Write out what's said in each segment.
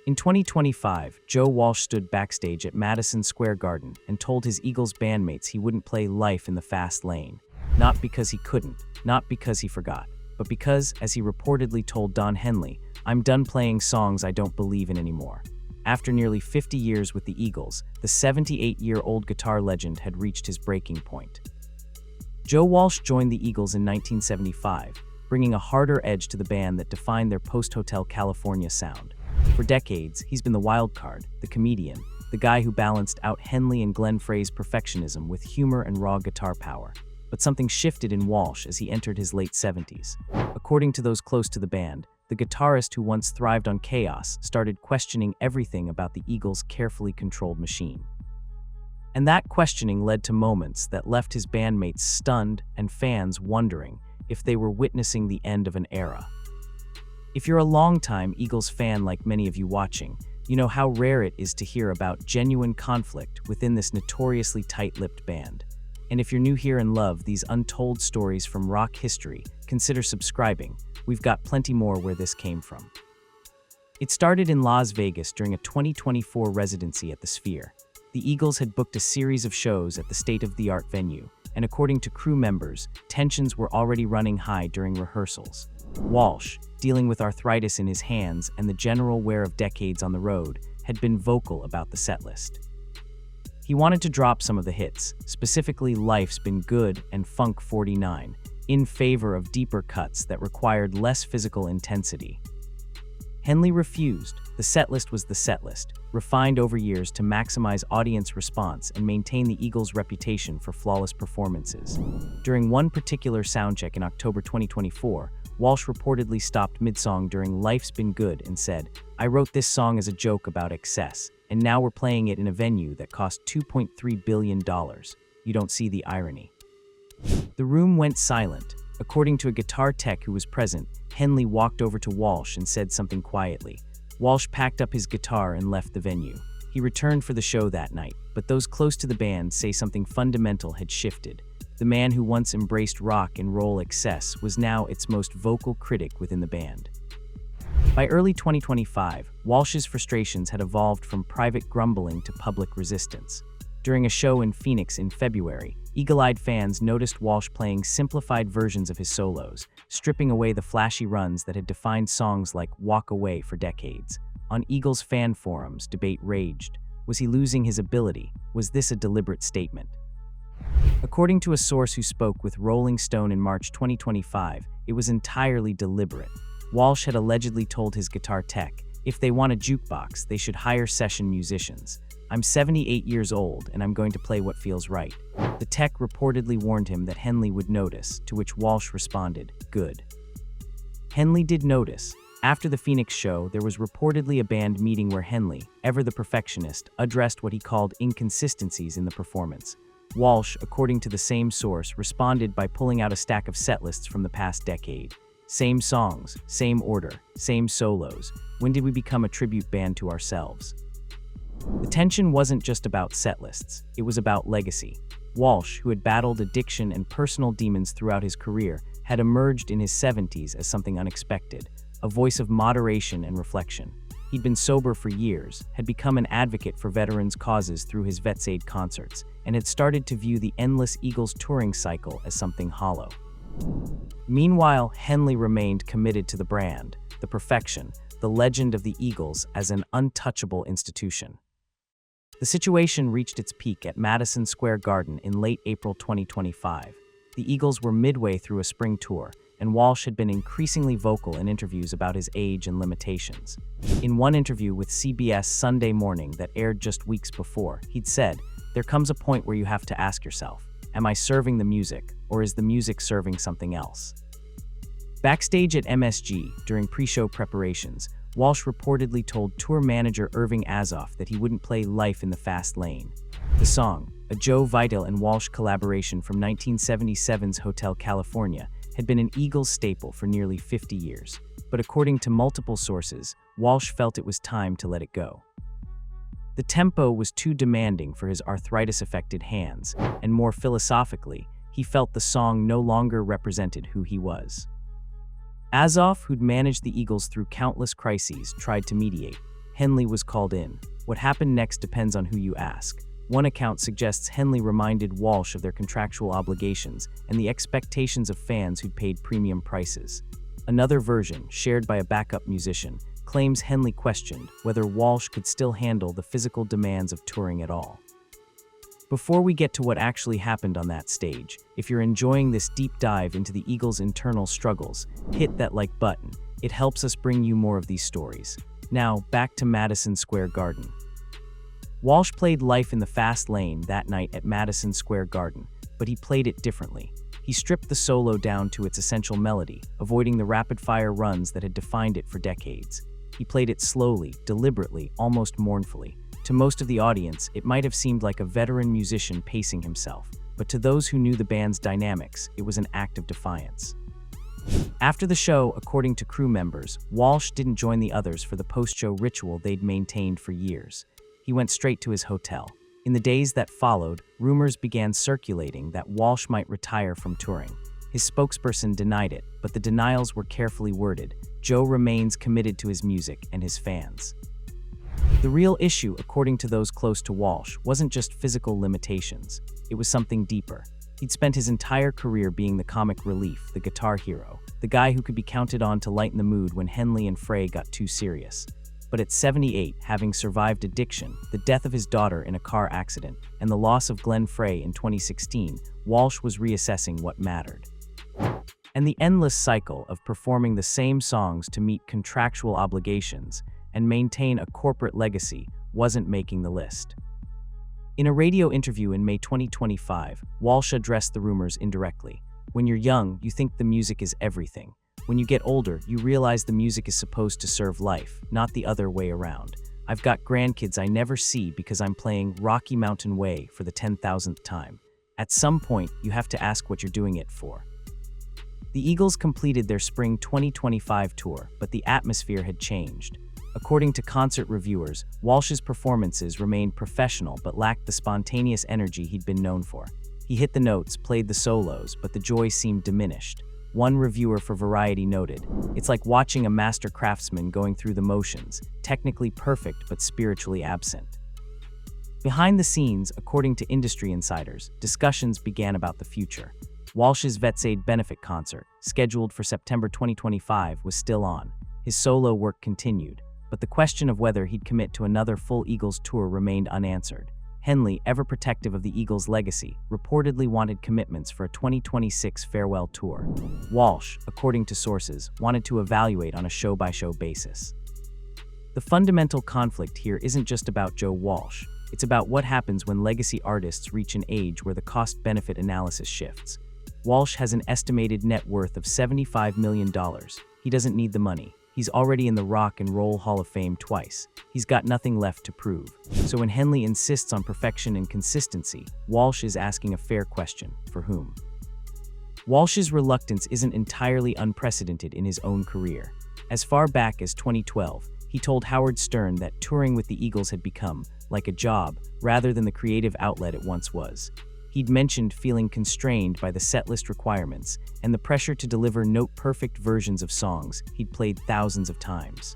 In 2025, Joe Walsh stood backstage at Madison Square Garden and told his Eagles bandmates he wouldn't play Life in the Fast Lane. Not because he couldn't, not because he forgot, but because, as he reportedly told Don Henley, "I'm done playing songs I don't believe in anymore." After nearly 50 years with the Eagles, the 78-year-old guitar legend had reached his breaking point. Joe Walsh joined the Eagles in 1975, bringing a harder edge to the band that defined their post-Hotel California sound. For decades, he's been the wild card, the comedian, the guy who balanced out Henley and Glenn Frey's perfectionism with humor and raw guitar power. But something shifted in Walsh as he entered his late 70s. According to those close to the band, the guitarist who once thrived on chaos started questioning everything about the Eagles' carefully controlled machine. And that questioning led to moments that left his bandmates stunned and fans wondering if they were witnessing the end of an era. If you're a longtime Eagles fan like many of you watching, you know how rare it is to hear about genuine conflict within this notoriously tight-lipped band. And if you're new here and love these untold stories from rock history, consider subscribing. We've got plenty more where this came from. It started in Las Vegas during a 2024 residency at the Sphere. The Eagles had booked a series of shows at the state-of-the-art venue, and according to crew members, tensions were already running high during rehearsals. Walsh, dealing with arthritis in his hands and the general wear of decades on the road, had been vocal about the setlist. He wanted to drop some of the hits, specifically Life's Been Good and Funk 49, in favor of deeper cuts that required less physical intensity. Henley refused. The setlist was the setlist, refined over years to maximize audience response and maintain the Eagles' reputation for flawless performances. During one particular soundcheck in October 2024, Walsh reportedly stopped mid-song during Life's Been Good and said, "I wrote this song as a joke about excess, and now we're playing it in a venue that cost $2.3 billion. You don't see the irony." The room went silent. According to a guitar tech who was present, Henley walked over to Walsh and said something quietly. Walsh packed up his guitar and left the venue. He returned for the show that night, but those close to the band say something fundamental had shifted. The man who once embraced rock and roll excess was now its most vocal critic within the band. By early 2025, Walsh's frustrations had evolved from private grumbling to public resistance. During a show in Phoenix in February, eagle-eyed fans noticed Walsh playing simplified versions of his solos, stripping away the flashy runs that had defined songs like Walk Away for decades. On Eagles fan forums, debate raged. Was he losing his ability? Was this a deliberate statement? According to a source who spoke with Rolling Stone in March 2025, it was entirely deliberate. Walsh had allegedly told his guitar tech, if they want a jukebox, they should hire session musicians. "I'm 78 years old and I'm going to play what feels right." The tech reportedly warned him that Henley would notice, to which Walsh responded, "Good." Henley did notice. After the Phoenix show, there was reportedly a band meeting where Henley, ever the perfectionist, addressed what he called inconsistencies in the performance. Walsh, according to the same source, responded by pulling out a stack of setlists from the past decade. Same songs, same order, same solos. When did we become a tribute band to ourselves? The tension wasn't just about setlists, it was about legacy. Walsh, who had battled addiction and personal demons throughout his career, had emerged in his 70s as something unexpected, a voice of moderation and reflection. He'd been sober for years, had become an advocate for veterans' causes through his Vets Aid concerts, and had started to view the endless Eagles touring cycle as something hollow. Meanwhile, Henley remained committed to the brand, the perfection, the legend of the Eagles as an untouchable institution. The situation reached its peak at Madison Square Garden in late April 2025. The Eagles were midway through a spring tour, and Walsh had been increasingly vocal in interviews about his age and limitations. In one interview with CBS Sunday Morning that aired just weeks before, he'd said, "There comes a point where you have to ask yourself, am I serving the music, or is the music serving something else?" Backstage at MSG, during pre-show preparations, Walsh reportedly told tour manager Irving Azoff that he wouldn't play Life in the Fast Lane. The song, a Joe Walsh and Walsh collaboration from 1977's Hotel California, had been an Eagles staple for nearly 50 years. But according to multiple sources, Walsh felt it was time to let it go. The tempo was too demanding for his arthritis-affected hands, and more philosophically, he felt the song no longer represented who he was. Azoff, who'd managed the Eagles through countless crises, tried to mediate. Henley was called in. What happened next depends on who you ask. One account suggests Henley reminded Walsh of their contractual obligations and the expectations of fans who'd paid premium prices. Another version, shared by a backup musician, claims Henley questioned whether Walsh could still handle the physical demands of touring at all. Before we get to what actually happened on that stage, if you're enjoying this deep dive into the Eagles' internal struggles, hit that like button. It helps us bring you more of these stories. Now, back to Madison Square Garden. Walsh played Life in the Fast Lane that night at Madison Square Garden, but he played it differently. He stripped the solo down to its essential melody, avoiding the rapid-fire runs that had defined it for decades. He played it slowly, deliberately, almost mournfully. To most of the audience, it might have seemed like a veteran musician pacing himself, but to those who knew the band's dynamics, it was an act of defiance. After the show, according to crew members, Walsh didn't join the others for the post-show ritual they'd maintained for years. He went straight to his hotel. In the days that followed, rumors began circulating that Walsh might retire from touring. His spokesperson denied it, but the denials were carefully worded. Joe remains committed to his music and his fans. The real issue, according to those close to Walsh, wasn't just physical limitations. It was something deeper. He'd spent his entire career being the comic relief, the guitar hero, the guy who could be counted on to lighten the mood when Henley and Frey got too serious. But at 78, having survived addiction, the death of his daughter in a car accident, and the loss of Glenn Frey in 2016, Walsh was reassessing what mattered. And the endless cycle of performing the same songs to meet contractual obligations and maintain a corporate legacy wasn't making the list. In a radio interview in May 2025, Walsh addressed the rumors indirectly. When you're young, you think the music is everything. When you get older, you realize the music is supposed to serve life, not the other way around. I've got grandkids I never see because I'm playing Rocky Mountain Way for the 10,000th time. At some point, you have to ask what you're doing it for. The Eagles completed their spring 2025 tour, but the atmosphere had changed. According to concert reviewers, Walsh's performances remained professional but lacked the spontaneous energy he'd been known for. He hit the notes, played the solos, but the joy seemed diminished. One reviewer for Variety noted, "It's like watching a master craftsman going through the motions, technically perfect but spiritually absent." Behind the scenes, according to industry insiders, discussions began about the future. Walsh's vetoed benefit concert, scheduled for September 2025, was still on. His solo work continued, but the question of whether he'd commit to another full Eagles tour remained unanswered. Henley, ever protective of the Eagles' legacy, reportedly wanted commitments for a 2026 farewell tour. Walsh, according to sources, wanted to evaluate on a show-by-show basis. The fundamental conflict here isn't just about Joe Walsh. It's about what happens when legacy artists reach an age where the cost-benefit analysis shifts. Walsh has an estimated net worth of $75 million. He doesn't need the money. He's already in the Rock and Roll Hall of Fame twice. He's got nothing left to prove. So when Henley insists on perfection and consistency, Walsh is asking a fair question: for whom? Walsh's reluctance isn't entirely unprecedented in his own career. As far back as 2012, he told Howard Stern that touring with the Eagles had become like a job rather than the creative outlet it once was. He'd mentioned feeling constrained by the setlist requirements and the pressure to deliver note-perfect versions of songs he'd played thousands of times.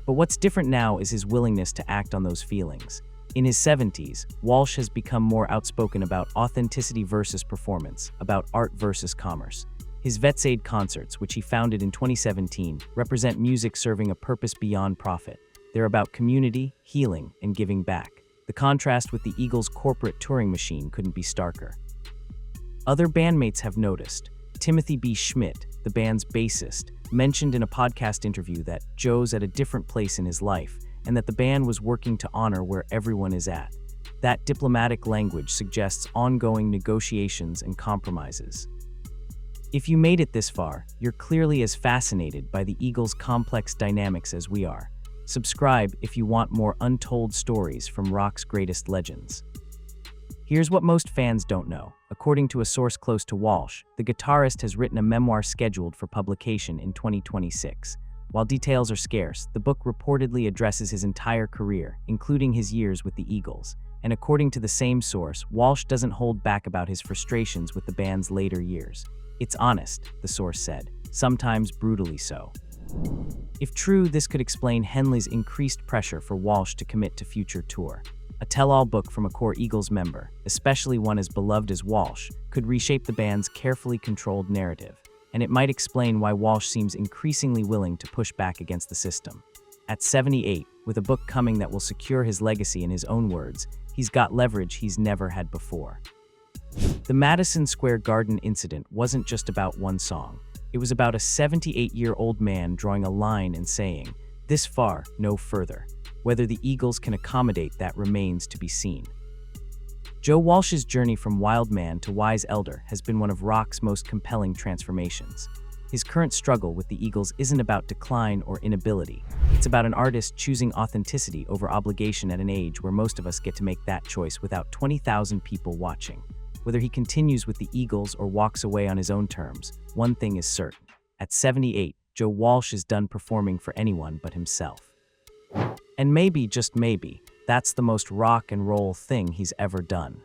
But what's different now is his willingness to act on those feelings. In his 70s, Walsh has become more outspoken about authenticity versus performance, about art versus commerce. His vetoed concerts, which he founded in 2017, represent music serving a purpose beyond profit. They're about community, healing, and giving back. The contrast with the Eagles' corporate touring machine couldn't be starker. Other bandmates have noticed. Timothy B. Schmidt, the band's bassist, mentioned in a podcast interview that Joe's at a different place in his life and that the band was working to honor where everyone is at. That diplomatic language suggests ongoing negotiations and compromises. If you made it this far, you're clearly as fascinated by the Eagles' complex dynamics as we are. Subscribe if you want more untold stories from rock's greatest legends. Here's what most fans don't know. According to a source close to Walsh, the guitarist has written a memoir scheduled for publication in 2026. While details are scarce, the book reportedly addresses his entire career, including his years with the Eagles. And according to the same source, Walsh doesn't hold back about his frustrations with the band's later years. It's honest, the source said, sometimes brutally so. If true, this could explain Henley's increased pressure for Walsh to commit to future tour. A tell-all book from a core Eagles member, especially one as beloved as Walsh, could reshape the band's carefully controlled narrative, and it might explain why Walsh seems increasingly willing to push back against the system. At 78, with a book coming that will secure his legacy in his own words, he's got leverage he's never had before. The Madison Square Garden incident wasn't just about one song. It was about a 78-year-old man drawing a line and saying, "This far, no further." Whether the Eagles can accommodate that remains to be seen. Joe Walsh's journey from wild man to wise elder has been one of rock's most compelling transformations. His current struggle with the Eagles isn't about decline or inability. It's about an artist choosing authenticity over obligation at an age where most of us get to make that choice without 20,000 people watching. Whether he continues with the Eagles or walks away on his own terms, one thing is certain. At 78, Joe Walsh is done performing for anyone but himself. And maybe, just maybe, that's the most rock and roll thing he's ever done.